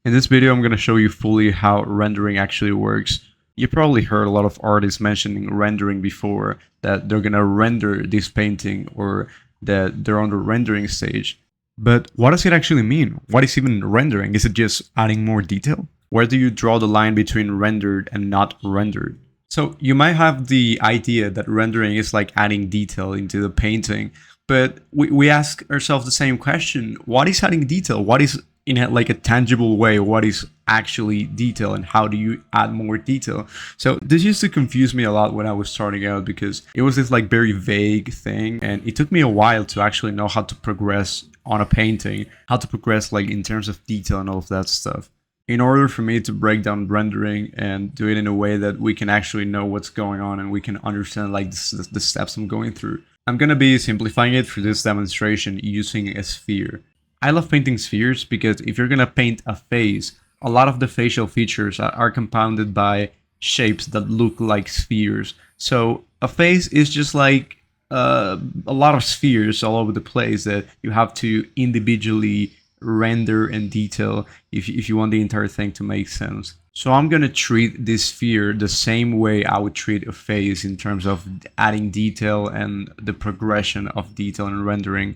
In this video, I'm going to show you fully how rendering actually works. You probably heard a lot of artists mentioning rendering before, that they're going to render this painting or that they're on the rendering stage. But what does it actually mean? What is even rendering? Is it just adding more detail? Where do you draw the line between rendered and not rendered? So you might have the idea that rendering is like adding detail into the painting, but we ask ourselves the same question. What is adding detail? What is in a tangible way, what is actually detail and how do you add more detail? So this used to confuse me a lot when I was starting out because it was this like very vague thing, and it took me a while to actually know how to progress on a painting, how to progress like in terms of detail and all of that stuff. In order for me to break down rendering and do it in a way that we can actually know what's going on and we can understand like the steps I'm going through, I'm gonna be simplifying it for this demonstration using a sphere. I love painting spheres because if you're gonna paint a face, a lot of the facial features are compounded by shapes that look like spheres. So a face is just like a lot of spheres all over the place that you have to individually render and detail if you want the entire thing to make sense. So I'm gonna treat this sphere the same way I would treat a face in terms of adding detail and the progression of detail and rendering.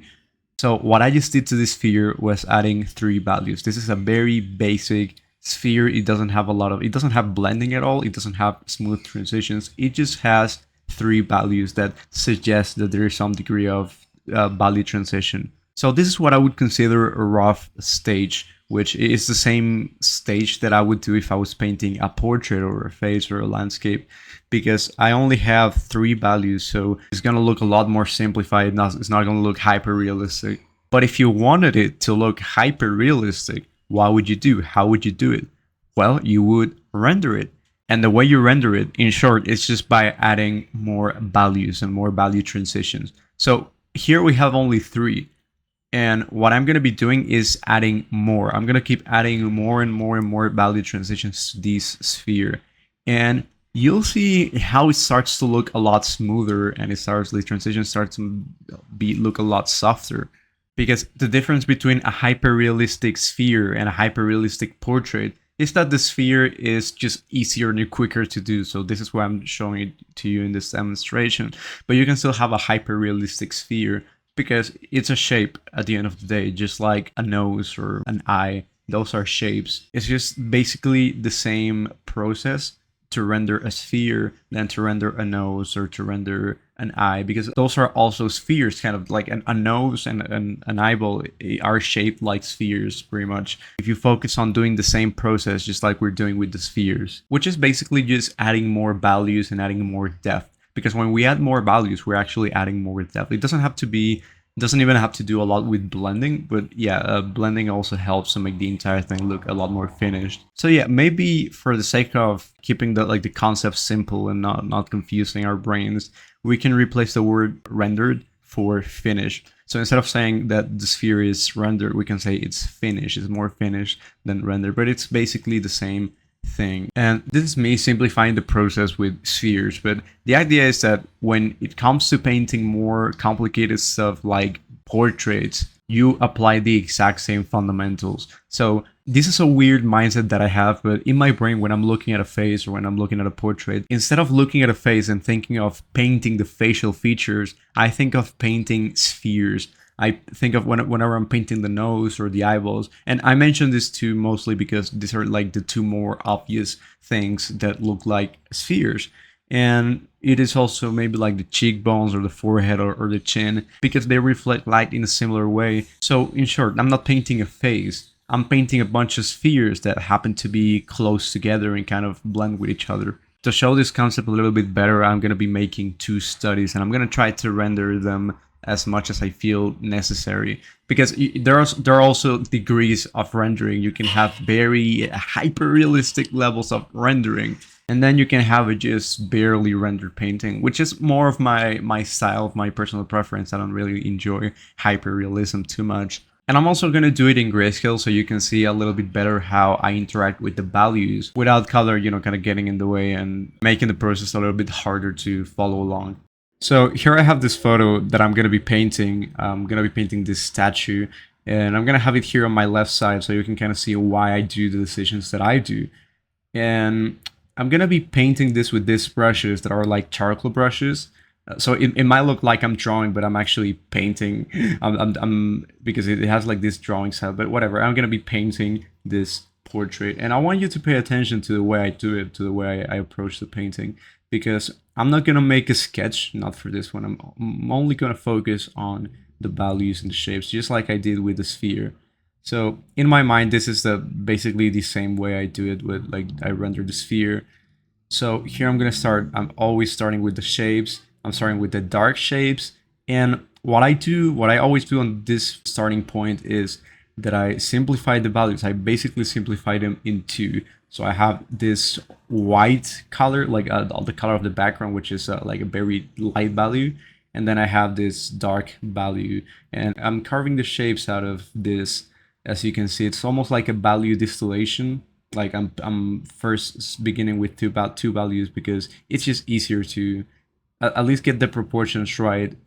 So what I just did to this sphere was adding 3 values. This is a very basic sphere. It doesn't have it doesn't have blending at all. It doesn't have smooth transitions. It just has 3 values that suggest that there is some degree of value transition. So this is what I would consider a rough stage, which is the same stage that I would do if I was painting a portrait or a face or a landscape, because I only have 3 values, so it's going to look a lot more simplified. It's not going to look hyper realistic. But if you wanted it to look hyper realistic, what would you do? How would you do it? Well, you would render it. And the way you render it, in short, is just by adding more values and more value transitions. So here we have only 3. And what I'm going to be doing is adding more. I'm going to keep adding more and more and more value transitions to this sphere. And you'll see how it starts to look a lot smoother, and the transitions start to look a lot softer. Because the difference between a hyper-realistic sphere and a hyper-realistic portrait is that the sphere is just easier and quicker to do. So this is why I'm showing it to you in this demonstration. But you can still have a hyper-realistic sphere, because it's a shape at the end of the day, just like a nose or an eye. Those are shapes. It's just basically the same process to render a sphere than to render a nose or to render an eye, because those are also spheres, kind of like a nose and an eyeball are shaped like spheres pretty much. If you focus on doing the same process just like we're doing with the spheres, which is basically just adding more values and adding more depth. Because when we add more values, we're actually adding more depth. It doesn't even have to do a lot with blending, but yeah, blending also helps to make the entire thing look a lot more finished. So yeah, maybe for the sake of keeping the concept simple and not confusing our brains, we can replace the word rendered for finished. So instead of saying that the sphere is rendered, we can say it's finished. It's more finished than rendered, but it's basically the same thing. And this is me simplifying the process with spheres, but the idea is that when it comes to painting more complicated stuff like portraits, you apply the exact same fundamentals. So this is a weird mindset that I have, but in my brain, when I'm looking at a face or when I'm looking at a portrait, instead of looking at a face and thinking of painting the facial features, I think of painting spheres. I think of whenever I'm painting the nose or the eyeballs. And I mention this too mostly because these are like the 2 more obvious things that look like spheres. And it is also maybe like the cheekbones or the forehead or the chin, because they reflect light in a similar way. So in short, I'm not painting a face. I'm painting a bunch of spheres that happen to be close together and kind of blend with each other. To show this concept a little bit better, I'm going to be making 2 studies, and I'm going to try to render them as much as I feel necessary, because there are also degrees of rendering. You can have very hyper realistic levels of rendering, and then you can have a just barely rendered painting, which is more of my style, of my personal preference. I don't really enjoy hyper realism too much. And I'm also going to do it in grayscale so you can see a little bit better how I interact with the values without color, kind of getting in the way and making the process a little bit harder to follow along. So here I have this photo that I'm going to be painting. I'm going to be painting this statue, And I'm gonna have it here on my left side so you can kind of see why I do the decisions that I do. And I'm gonna be painting this with these brushes that are like charcoal brushes. So it might look like I'm drawing, but I'm actually painting. I'm because it has like this drawing style, but whatever. I'm gonna be painting this portrait, and I want you to pay attention to the way I do it, to the way I approach the painting, because I'm not gonna make a sketch, not for this one. I'm only gonna focus on the values and the shapes, just like I did with the sphere. So in my mind, this is the basically the same way I do it with like I render the sphere. So here I'm gonna start, I'm always starting with the shapes. I'm starting with the dark shapes. And what I always do on this starting point is that I simplify the values. I basically simplify them in two. So I have this white color, like the color of the background, which is like a very light value. And then I have this dark value. And I'm carving the shapes out of this. As you can see, it's almost like a value distillation. Like I'm first beginning with about two values because it's just easier to at least get the proportions right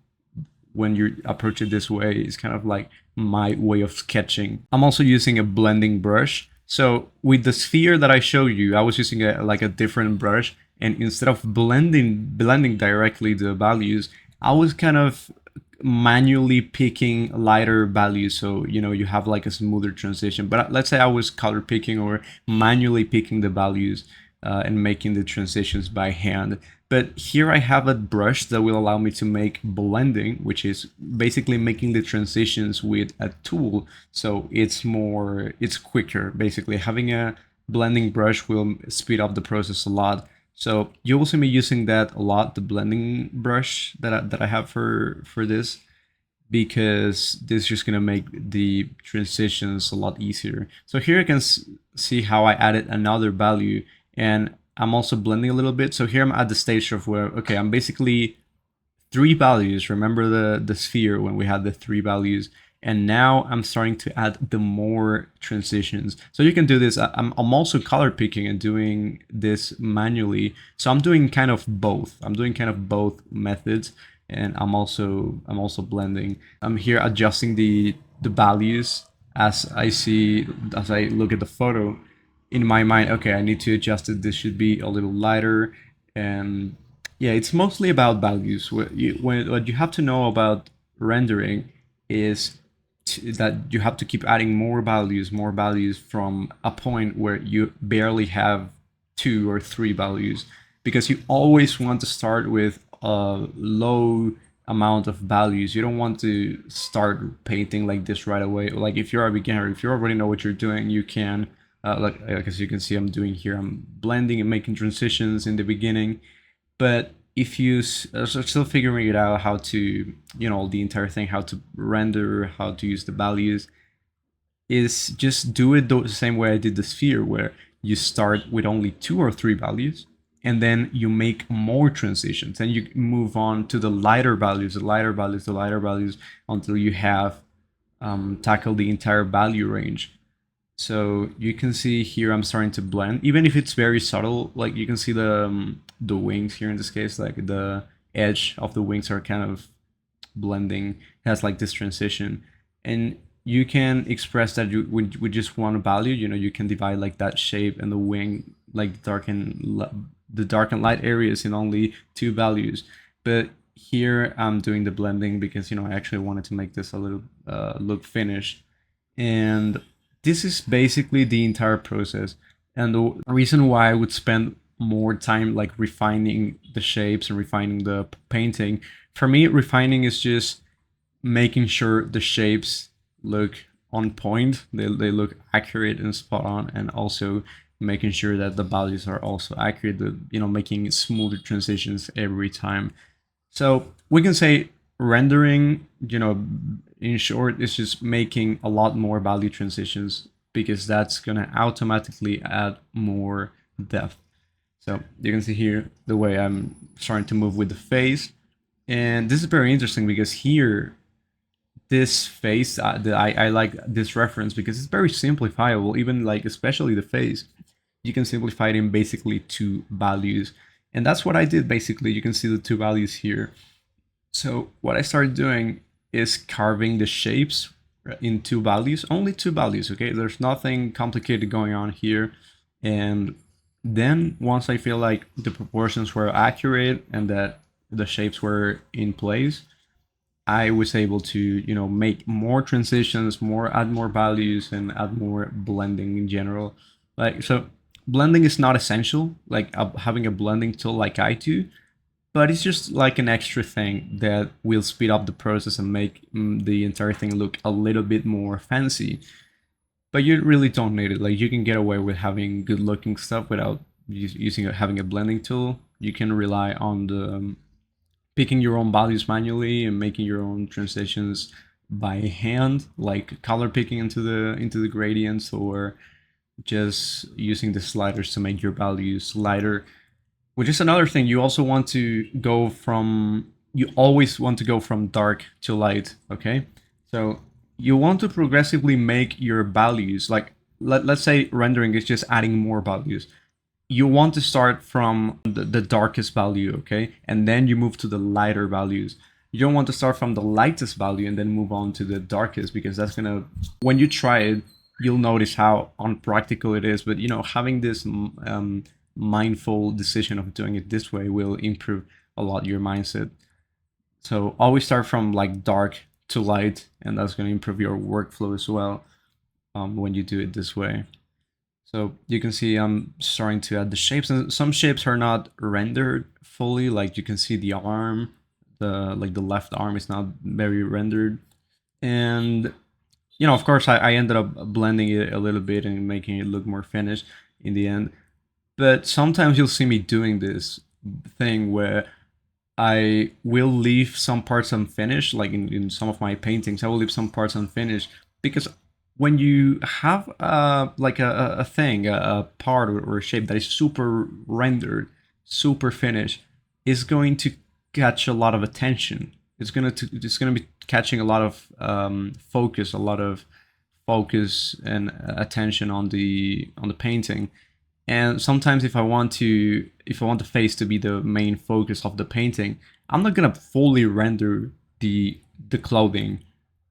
when you approach it this way. It's kind of like my way of sketching. I'm also using a blending brush. So with the sphere that I showed you, I was using like a different brush, and instead of blending directly the values, I was kind of manually picking lighter values, so you have like a smoother transition. But let's say I was color picking or manually picking the values and making the transitions by hand. But here I have a brush that will allow me to make blending, which is basically making the transitions with a tool. So it's quicker. Basically, having a blending brush will speed up the process a lot. So you will see me using that a lot, the blending brush that I have for this, because this is just gonna make the transitions a lot easier. So here you can see how I added another value, and I'm also blending a little bit. So here I'm at the stage of where, okay, I'm basically three values. Remember the sphere when we had the three values, and now I'm starting to add the more transitions. So you can do this. I'm also color picking and doing this manually. So I'm doing kind of both. I'm doing kind of both methods, and I'm also blending. I'm here adjusting the values as I look at the photo. In my mind, okay, I need to adjust it. This should be a little lighter, and yeah, it's mostly about values. What you have to know about rendering is that you have to keep adding more values from a point where you barely have two or three values, because you always want to start with a low amount of values. You don't want to start painting like this right away. Like if you're a beginner, if you already know what you're doing, you can like as you can see I'm doing here, I'm blending and making transitions in the beginning. But if you are still figuring it out how to, the entire thing, how to render, how to use the values, is just do it the same way I did the sphere, where you start with only two or three values, and then you make more transitions, and you move on to the lighter values, until you have tackled the entire value range. So you can see here I'm starting to blend, even if it's very subtle. Like you can see the wings here in this case, like the edge of the wings are kind of blending. It has like this transition, and you can express that you with just one value. You can divide like that shape and the wing, like the dark and light areas, in only two values. But here I'm doing the blending because I actually wanted to make this a little look finished. And this is basically the entire process. And the reason why I would spend more time like refining the shapes and refining the painting, for me, refining is just making sure the shapes look on point, they look accurate and spot on, and also making sure that the values are also accurate, making smoother transitions every time. So we can say rendering, in short, is just making a lot more value transitions, because that's going to automatically add more depth. So you can see here the way I'm starting to move with the face. And this is very interesting because here, this face, I like this reference because it's very simplifiable, even like especially the face. You can simplify it in basically two values. And that's what I did basically. You can see the two values here. So what I started doing is carving the shapes in two values, only two values, okay? There's nothing complicated going on here. And then once I feel like the proportions were accurate and that the shapes were in place, I was able to, make more transitions, add more values, and add more blending in general. Like, so blending is not essential, like having a blending tool like I do, but it's just like an extra thing that will speed up the process and make the entire thing look a little bit more fancy. But you really don't need it. Like, you can get away with having good looking stuff without having a blending tool. You can rely on the picking your own values manually and making your own transitions by hand, like color picking into the gradients, or just using the sliders to make your values lighter. Which is another thing. You also want to go from you always want to go from dark to light, okay? So you want to progressively make your values, like let's say rendering is just adding more values. You want to start from the darkest value, okay? And then you move to the lighter values. You don't want to start from the lightest value and then move on to the darkest, because that's gonna, when you try it, you'll notice how unpractical it is. But having this mindful decision of doing it this way will improve a lot your mindset. So always start from like dark to light, and that's going to improve your workflow as well when you do it this way. So you can see I'm starting to add the shapes, and some shapes are not rendered fully. Like you can see the arm, the left arm is not very rendered. And of course I ended up blending it a little bit and making it look more finished in the end. But sometimes you'll see me doing this thing where I will leave some parts unfinished, like in some of my paintings, I will leave some parts unfinished, because when you have like a thing, a part or a shape that is super rendered, super finished, is going to catch a lot of attention. It's gonna be catching a lot of focus, and attention on the painting. And sometimes if I want the face to be the main focus of the painting, I'm not gonna fully render the clothing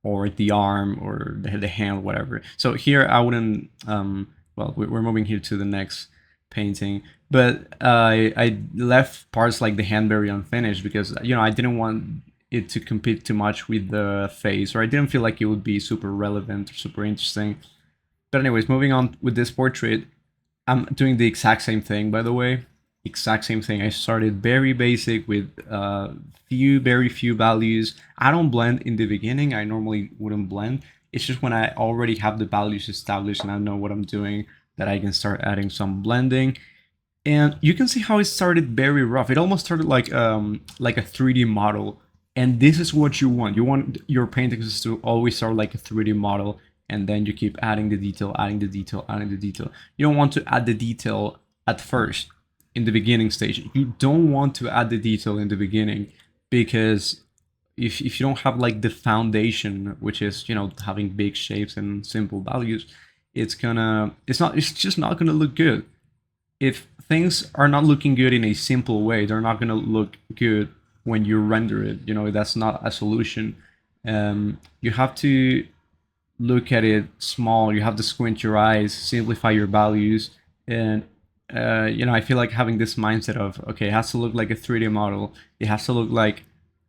or the arm or the hand, whatever. So here I wouldn't. Well, we're moving here to the next painting, but I left parts like the hand very unfinished because I didn't want it to compete too much with the face, or I didn't feel like it would be super relevant or super interesting. But anyways, moving on with this portrait, I'm doing the exact same thing, by the way. Exact same thing. I started very basic with very few values. I don't blend in the beginning. I normally wouldn't blend. It's just when I already have the values established and I know what I'm doing that I can start adding some blending. And you can see how it started very rough. It almost started like a 3D model. And this is what you want. You want your paintings to always start like a 3D model, and then you keep adding the detail, adding the detail, adding the detail. You don't want to add the detail at first in the beginning stage. You don't want to add the detail in the beginning, because if you don't have like the foundation, which is having big shapes and simple values, it's just not gonna look good. If things are not looking good in a simple way, they're not gonna look good when you render it. That's not a solution. You have to look at it small. You have to squint your eyes, simplify your values, and I feel like having this mindset of, okay, it has to look like a 3D model. It has to look like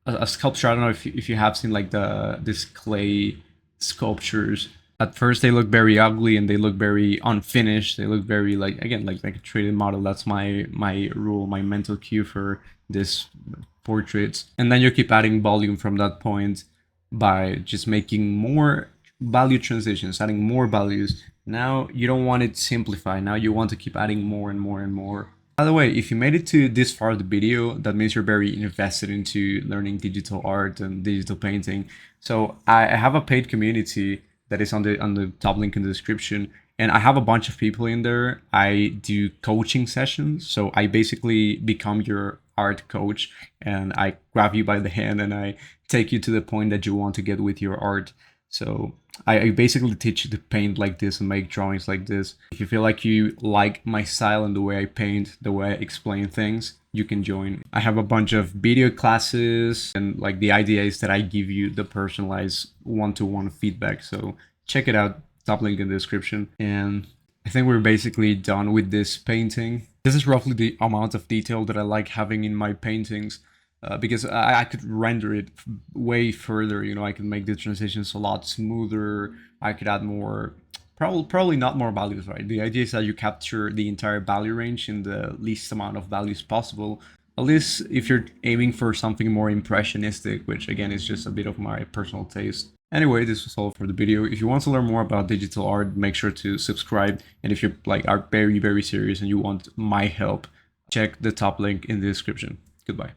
a sculpture. I don't know if you have seen like this clay sculptures. At first they look very ugly and they look very unfinished. They look very like a 3D model. That's my rule, my mental cue for this portraits. And then you keep adding volume from that point by just making more value transitions, adding more values. Now you don't want it simplified. Now you want to keep adding more and more and more. By the way, if you made it to this far of the video, that means you're very invested into learning digital art and digital painting. So I have a paid community that is on the top link in the description, and I have a bunch of people in there. I do coaching sessions, so I basically become your art coach, and I grab you by the hand and I take you to the point that you want to get with your art. So I basically teach you to paint like this and make drawings like this. If you feel like you like my style and the way I paint, the way I explain things, you can join. I have a bunch of video classes, and like the idea is that I give you the personalized one-to-one feedback. So check it out, top link in the description. And I think we're basically done with this painting. This is roughly the amount of detail that I like having in my paintings. Because I could render it way further, you know, I could make the transitions a lot smoother. I could add more, probably not more values, right? The idea is that you capture the entire value range in the least amount of values possible. At least if you're aiming for something more impressionistic, which again is just a bit of my personal taste. Anyway, this was all for the video. If you want to learn more about digital art, make sure to subscribe. And if you like are very, very serious and you want my help, check the top link in the description. Goodbye.